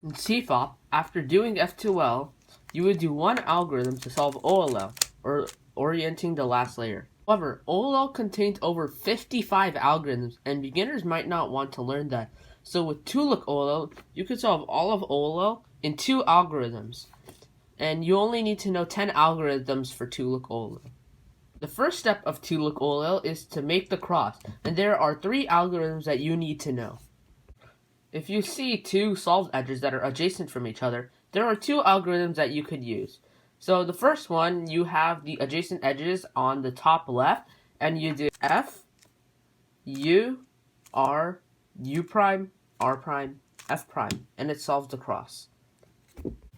In CFOP, after doing F2L, you would do one algorithm to solve OLL, or orienting the last layer. However, OLL contains over 55 algorithms, and beginners might not want to learn that. So with 2-look OLL, you could solve all of OLL in 2 algorithms. And you only need to know 10 algorithms for 2-look OLL. The first step of 2-look OLL is to make the cross, and there are 3 algorithms that you need to know. If you see 2 solved edges that are adjacent from each other, there are 2 algorithms that you could use. So the first one, you have the adjacent edges on the top left, and you do F, U, R, U prime, R prime, F prime, and it solves the cross.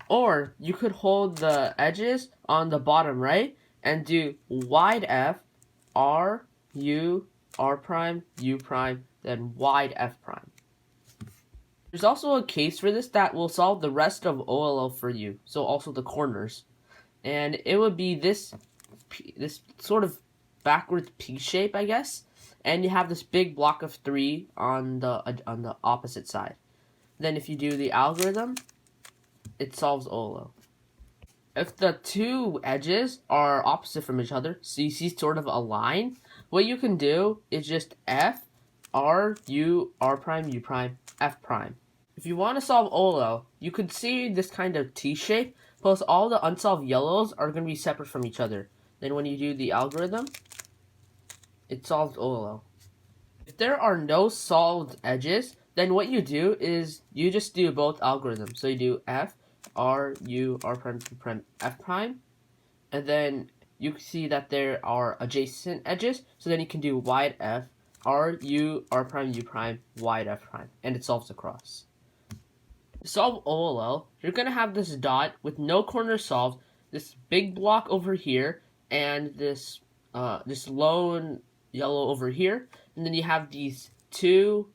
Or you could hold the edges on the bottom right and do wide F, R, U, R prime, U prime, then wide F prime. There's also a case for this that will solve the rest of OLL for you, so also the corners. And it would be this sort of backwards P shape, I guess. And you have this big block of 3 on the opposite side. Then if you do the algorithm, it solves OLL. If the 2 edges are opposite from each other, so you see sort of a line, what you can do is just F, R, U, R prime, U prime, F prime. If you want to solve OLL, you could see this kind of T shape, plus all the unsolved yellows are going to be separate from each other. Then when you do the algorithm, it solves OLL. If there are no solved edges, then what you do is you just do both algorithms. So you do F, R, U, R prime, U prime, F prime, and then you see that there are adjacent edges, so then you can do wide F, R, U, R prime, U prime, wide F prime, and it solves the cross. To solve OLL, you're going to have this dot with no corners solved, this big block over here, and this lone yellow over here, and then you have these two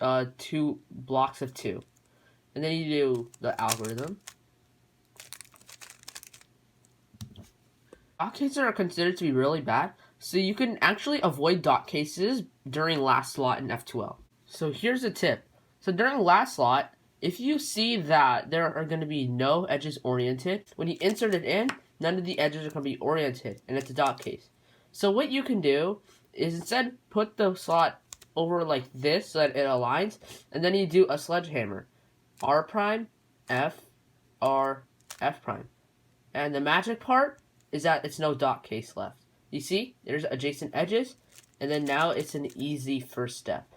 blocks of 2. And then you do the algorithm. Dot cases are considered to be really bad, so you can actually avoid dot cases during last slot in F2L. So here's a tip. So during last slot, if you see that there are going to be no edges oriented, when you insert it in, none of the edges are going to be oriented, and it's a dot case. So what you can do is instead put the slot over like this so that it aligns, and then you do a sledgehammer. R prime, F, R, F prime. And the magic part is that it's no dot case left. You see, there's adjacent edges, and then now it's an easy first step.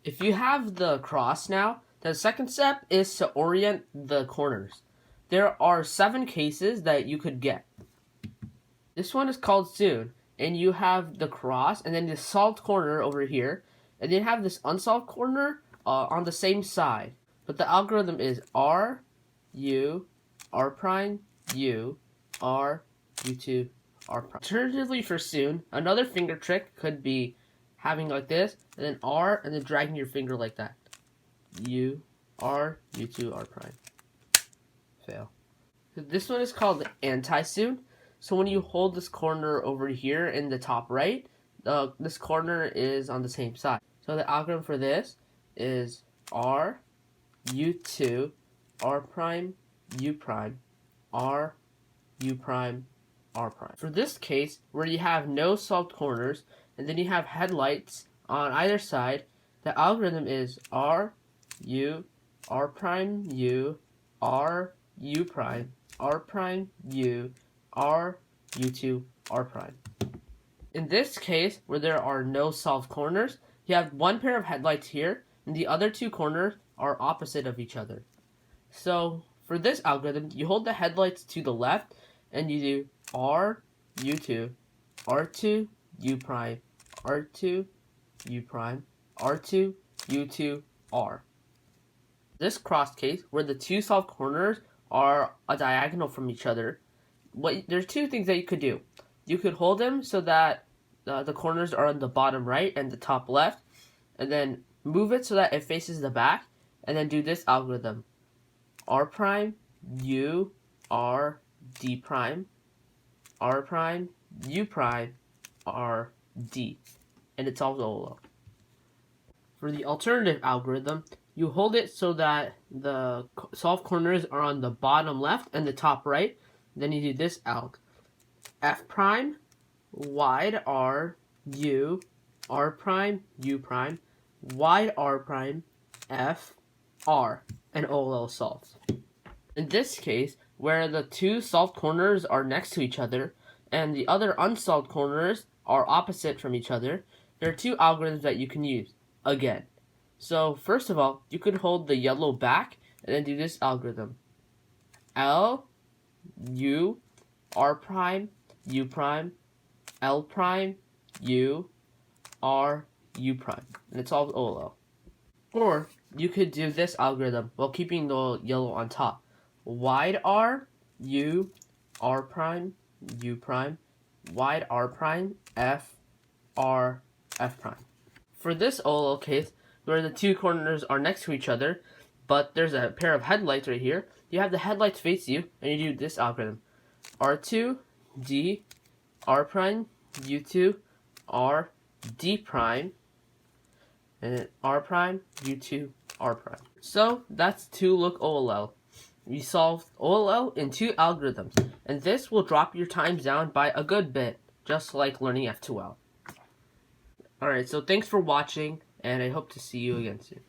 If you have the cross now, the second step is to orient the corners. There are 7 cases that you could get. This one is called soon, and you have the cross, and then the solved corner over here, and then you have this unsolved corner on the same side. But the algorithm is R, U, R prime, U, R, U2, R prime. Alternatively for soon, another finger trick could be having like this, and then R, and then dragging your finger like that. U, R, U2, R prime. Fail. So this one is called anti-soon. So when you hold this corner over here in the top right, this corner is on the same side. So the algorithm for this is R, U2, R prime, U prime, R, U prime, R prime. For this case, where you have no solved corners, and then you have headlights on either side, the algorithm is R, U, R prime, U, R, U prime, R prime, U, R, U2, R prime. In this case, where there are no solved corners, you have one pair of headlights here, and the other 2 corners are opposite of each other. So for this algorithm, you hold the headlights to the left, and you do R, U2, R2, U prime, R2, U prime, R2, U2, R. This cross case, where the 2 solved corners are a diagonal from each other, there's 2 things that you could do. You could hold them so that the corners are on the bottom right and the top left, and then move it so that it faces the back, and then do this algorithm. R prime, U, R, D prime, R prime, U prime, R, D. And it solves OLL. For the alternative algorithm, you hold it so that the solved corners are on the bottom left and the top right. Then you do this alg. F prime, wide R, U, R prime, U prime, wide R prime, F, R, and OLL solved. In this case, where the two solved corners are next to each other and the other unsolved corners are opposite from each other, there are two algorithms that you can use again. So first of all, you could hold the yellow back and then do this algorithm. L, U, R prime, U prime, L prime, U, R, U prime. And it's all OLL. Or you could do this algorithm while keeping the yellow on top. Wide R, U, R prime, U prime, wide R prime, F, R, F prime. For this OLL case, where the two corners are next to each other, but there's a pair of headlights right here, you have the headlights face you, and you do this algorithm. R2, D, R prime, U2, R, D prime, and then R prime, U2, R prime. So that's 2-look OLL. We solved OLL in 2 algorithms, and this will drop your times down by a good bit, just like learning F2L. Alright, so thanks for watching, and I hope to see you again soon.